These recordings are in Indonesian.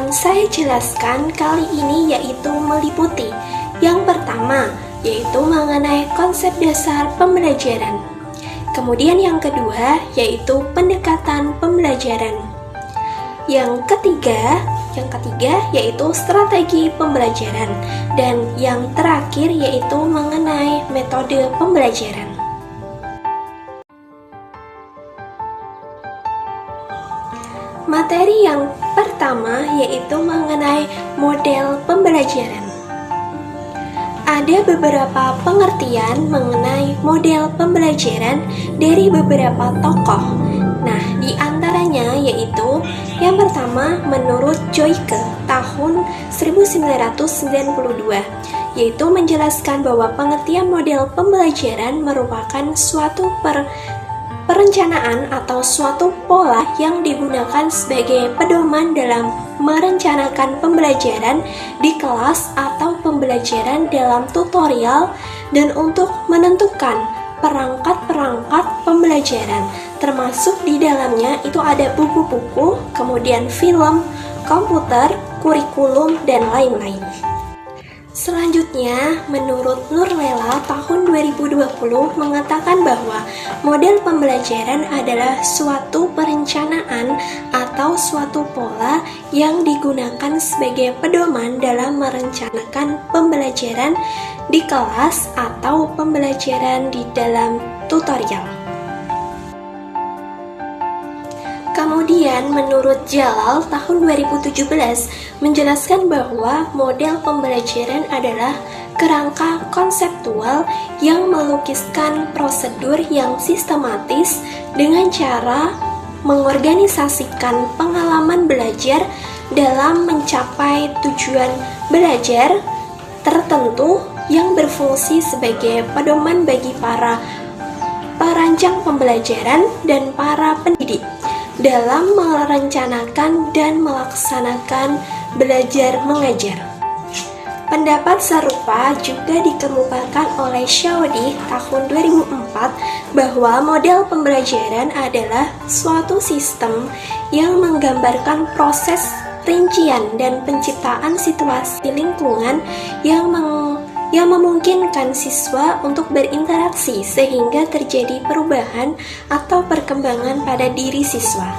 akan saya jelaskan kali ini yaitu meliputi yang pertama, yaitu mengenai konsep dasar pembelajaran. Kemudian yang kedua, yaitu pendekatan pembelajaran. Yang ketiga yaitu strategi pembelajaran. Dan yang terakhir yaitu mengenai metode pembelajaran. Materi yang pertama yaitu mengenai model pembelajaran. Ada beberapa pengertian mengenai model pembelajaran dari beberapa tokoh. Nah, di antaranya yaitu yang pertama menurut Joyce tahun 1992, yaitu menjelaskan bahwa pengertian model pembelajaran merupakan suatu perencanaan atau suatu pola yang digunakan sebagai pedoman dalam merencanakan pembelajaran di kelas atau pembelajaran dalam tutorial dan untuk menentukan perangkat-perangkat pembelajaran, termasuk di dalamnya itu ada buku-buku, kemudian film, komputer, kurikulum, dan lain-lain. Selanjutnya, menurut Nurlela tahun 2020 mengatakan bahwa model pembelajaran adalah suatu perencanaan atau suatu pola yang digunakan sebagai pedoman dalam merencanakan pembelajaran di kelas atau pembelajaran di dalam tutorial. Kemudian menurut Jalal tahun 2017 menjelaskan bahwa model pembelajaran adalah kerangka konseptual yang melukiskan prosedur yang sistematis dengan cara mengorganisasikan pengalaman belajar dalam mencapai tujuan belajar tertentu yang berfungsi sebagai pedoman bagi para perancang pembelajaran dan para pendidik dalam merencanakan dan melaksanakan belajar mengajar. Pendapat serupa juga dikemukakan oleh Shaudi tahun 2004 bahwa model pembelajaran adalah suatu sistem yang menggambarkan proses rincian dan penciptaan situasi lingkungan yang memungkinkan siswa untuk berinteraksi sehingga terjadi perubahan atau perkembangan pada diri siswa.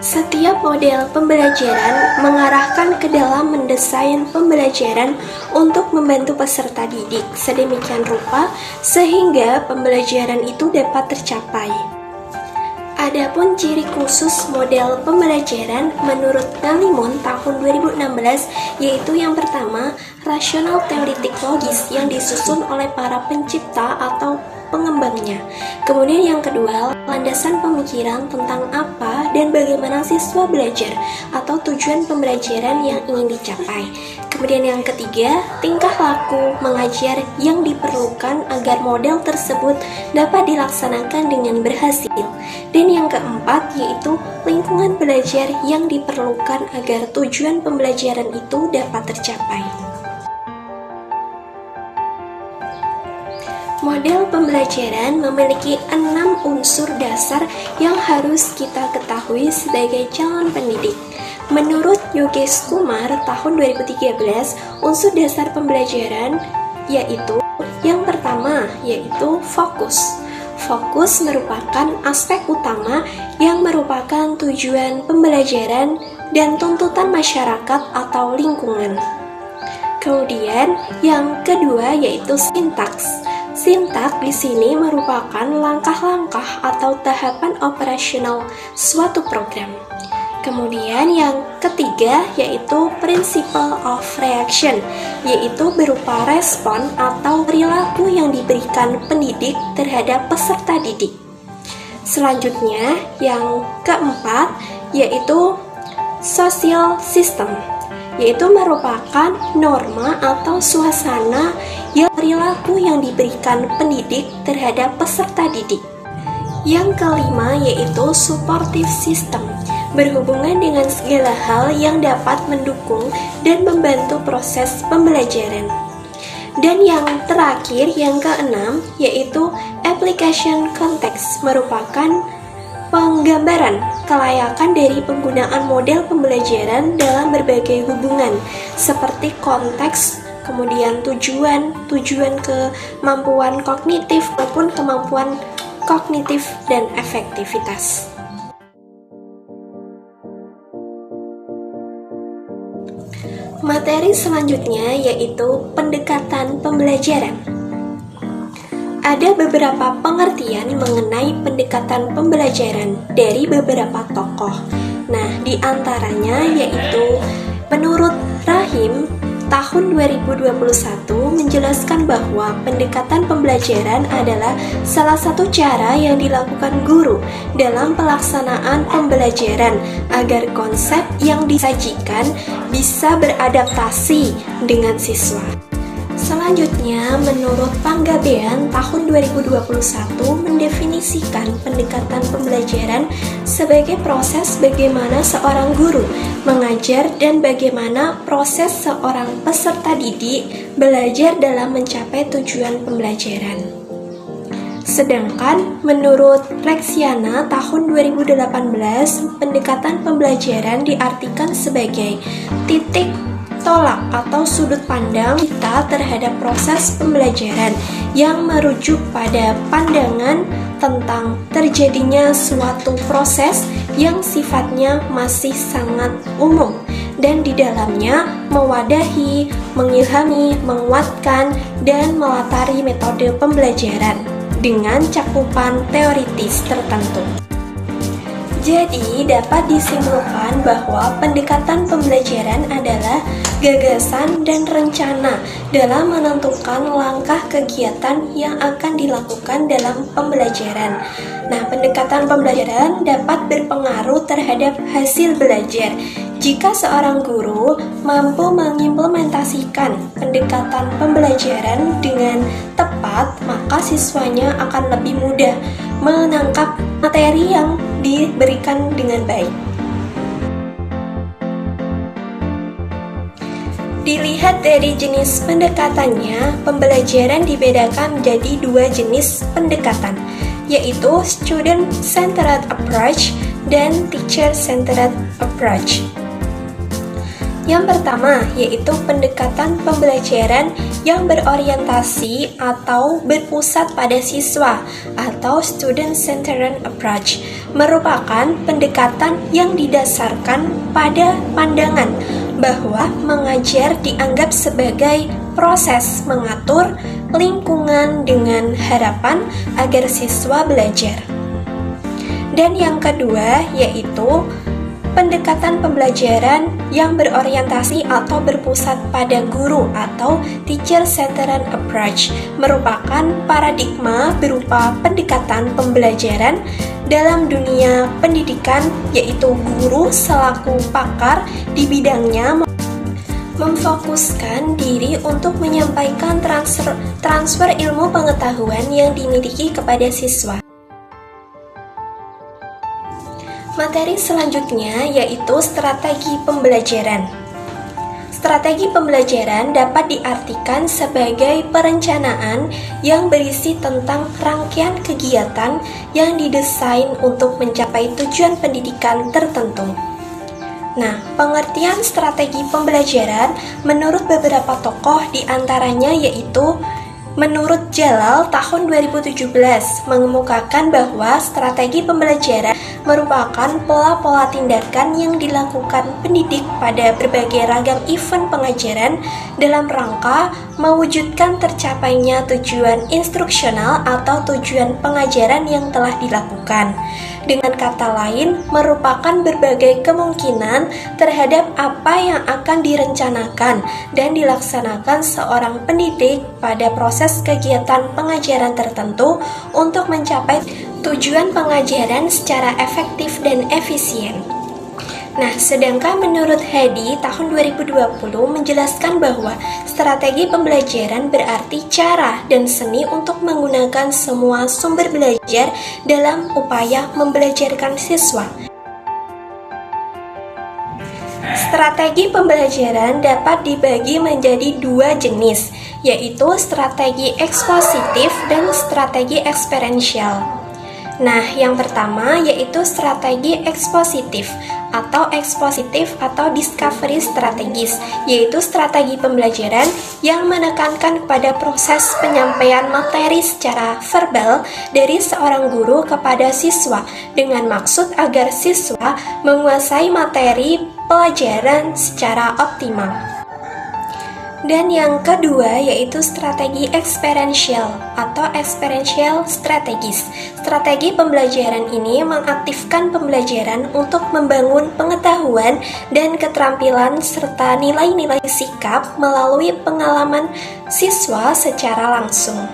Setiap model pembelajaran mengarahkan ke dalam mendesain pembelajaran untuk membantu peserta didik sedemikian rupa sehingga pembelajaran itu dapat tercapai. Adapun ciri khusus model pembelajaran menurut Nalimun tahun 2016 yaitu yang pertama, rasional teoritik logis yang disusun oleh para pencipta atau pengembangnya. Kemudian yang kedua, landasan pemikiran tentang apa dan bagaimana siswa belajar atau tujuan pembelajaran yang ingin dicapai. Kemudian yang ketiga, tingkah laku mengajar yang diperlukan agar model tersebut dapat dilaksanakan dengan berhasil. Dan yang keempat, yaitu lingkungan belajar yang diperlukan agar tujuan pembelajaran itu dapat tercapai. Model pembelajaran memiliki 6 unsur dasar yang harus kita ketahui sebagai calon pendidik. Menurut Yogesh Kumar tahun 2013, unsur dasar pembelajaran yaitu yang pertama yaitu fokus. Fokus merupakan aspek utama yang merupakan tujuan pembelajaran dan tuntutan masyarakat atau lingkungan. Kemudian yang kedua yaitu sintaks. Sintaks di sini merupakan langkah-langkah atau tahapan operasional suatu program. Kemudian yang ketiga yaitu principle of reaction, yaitu berupa respon atau perilaku yang diberikan pendidik terhadap peserta didik. Selanjutnya yang keempat yaitu social system, yaitu merupakan norma atau suasana yang perilaku yang diberikan pendidik terhadap peserta didik. Yang kelima yaitu supportive system, berhubungan dengan segala hal yang dapat mendukung dan membantu proses pembelajaran. Dan yang terakhir, yang keenam, yaitu application context, merupakan penggambaran kelayakan dari penggunaan model pembelajaran dalam berbagai hubungan seperti konteks, kemudian tujuan kemampuan kognitif maupun kemampuan kognitif dan efektivitas. Materi selanjutnya yaitu pendekatan pembelajaran. Ada beberapa pengertian mengenai pendekatan pembelajaran dari beberapa tokoh. Nah, di antaranya yaitu menurut Rahim tahun 2021 menjelaskan bahwa pendekatan pembelajaran adalah salah satu cara yang dilakukan guru dalam pelaksanaan pembelajaran agar konsep yang disajikan bisa beradaptasi dengan siswa. Selanjutnya, menurut Panggabean tahun 2021 mendefinisikan pendekatan pembelajaran sebagai proses bagaimana seorang guru mengajar dan bagaimana proses seorang peserta didik belajar dalam mencapai tujuan pembelajaran. Sedangkan menurut Lexiana tahun 2018, pendekatan pembelajaran diartikan sebagai titik tolak atau sudut pandang kita terhadap proses pembelajaran yang merujuk pada pandangan tentang terjadinya suatu proses yang sifatnya masih sangat umum dan di dalamnya mewadahi, mengilhami, menguatkan, dan melatari metode pembelajaran dengan cakupan teoritis tertentu. Jadi, dapat disimpulkan bahwa pendekatan pembelajaran adalah gagasan dan rencana dalam menentukan langkah kegiatan yang akan dilakukan dalam pembelajaran. Nah, pendekatan pembelajaran dapat berpengaruh terhadap hasil belajar. Jika seorang guru mampu mengimplementasikan pendekatan pembelajaran dengan tepat, maka siswanya akan lebih mudah menangkap materi yang diberikan dengan baik. Dilihat dari jenis pendekatannya, pembelajaran dibedakan menjadi dua jenis pendekatan, yaitu Student-Centered Approach dan Teacher-Centered Approach. Yang pertama yaitu pendekatan pembelajaran yang berorientasi atau berpusat pada siswa atau Student-Centered Approach merupakan pendekatan yang didasarkan pada pandangan bahwa mengajar dianggap sebagai proses mengatur lingkungan dengan harapan agar siswa belajar. Dan yang kedua yaitu pendekatan pembelajaran yang berorientasi atau berpusat pada guru atau Teacher-Centered Approach merupakan paradigma berupa pendekatan pembelajaran dalam dunia pendidikan, yaitu guru selaku pakar di bidangnya memfokuskan diri untuk menyampaikan transfer ilmu pengetahuan yang dimiliki kepada siswa. Materi selanjutnya yaitu strategi pembelajaran. Strategi pembelajaran dapat diartikan sebagai perencanaan yang berisi tentang rangkaian kegiatan yang didesain untuk mencapai tujuan pendidikan tertentu. Nah, pengertian strategi pembelajaran menurut beberapa tokoh diantaranya yaitu menurut Jalal tahun 2017 mengemukakan bahwa strategi pembelajaran merupakan pola-pola tindakan yang dilakukan pendidik pada berbagai ragam event pengajaran dalam rangka mewujudkan tercapainya tujuan instruksional atau tujuan pengajaran yang telah dilakukan. Dengan kata lain, merupakan berbagai kemungkinan terhadap apa yang akan direncanakan dan dilaksanakan seorang pendidik pada proses kegiatan pengajaran tertentu untuk mencapai tujuan pengajaran secara efektif dan efisien. Nah, sedangkan menurut Hadi tahun 2020 menjelaskan bahwa strategi pembelajaran berarti cara dan seni untuk menggunakan semua sumber belajar dalam upaya membelajarkan siswa. Strategi pembelajaran dapat dibagi menjadi dua jenis, yaitu strategi ekspositif dan strategi eksperiensial. Nah, yang pertama yaitu strategi ekspositif atau discovery strategis, yaitu strategi pembelajaran yang menekankan kepada proses penyampaian materi secara verbal dari seorang guru kepada siswa dengan maksud agar siswa menguasai materi pelajaran secara optimal. Dan yang kedua yaitu strategi experiential strategis. Strategi pembelajaran ini mengaktifkan pembelajaran untuk membangun pengetahuan dan keterampilan serta nilai-nilai sikap melalui pengalaman siswa secara langsung.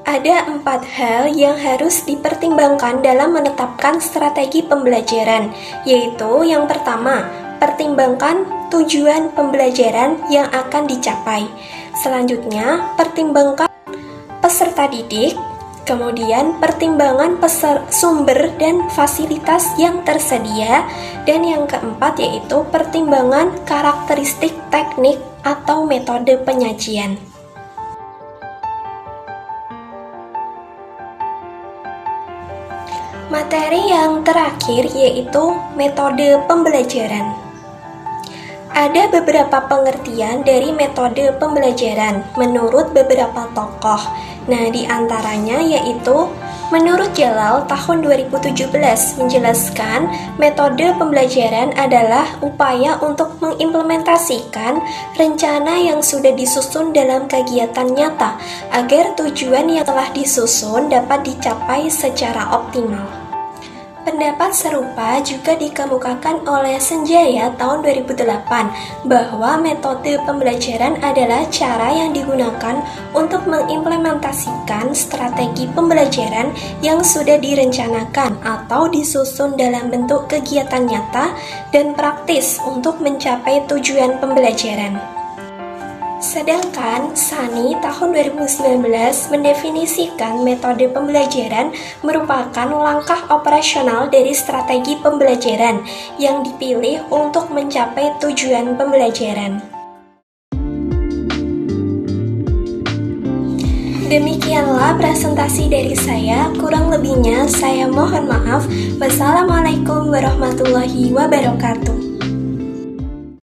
Ada 4 hal yang harus dipertimbangkan dalam menetapkan strategi pembelajaran, yaitu yang pertama, pertimbangkan tujuan pembelajaran yang akan dicapai. Selanjutnya, pertimbangkan peserta didik, kemudian pertimbangan sumber dan fasilitas yang tersedia, dan yang keempat yaitu pertimbangan karakteristik teknik atau metode penyajian. Materi yang terakhir yaitu metode pembelajaran. Ada beberapa pengertian dari metode pembelajaran menurut beberapa tokoh. Nah, di antaranya yaitu menurut Jalal tahun 2017 menjelaskan metode pembelajaran adalah upaya untuk mengimplementasikan rencana yang sudah disusun dalam kegiatan nyata agar tujuan yang telah disusun dapat dicapai secara optimal. Pendapat serupa juga dikemukakan oleh Senjaya tahun 2008 bahwa metode pembelajaran adalah cara yang digunakan untuk mengimplementasikan strategi pembelajaran yang sudah direncanakan atau disusun dalam bentuk kegiatan nyata dan praktis untuk mencapai tujuan pembelajaran. Sedangkan Sani tahun 2019 mendefinisikan metode pembelajaran merupakan langkah operasional dari strategi pembelajaran yang dipilih untuk mencapai tujuan pembelajaran. Demikianlah presentasi dari saya, kurang lebihnya saya mohon maaf. Wassalamualaikum warahmatullahi wabarakatuh.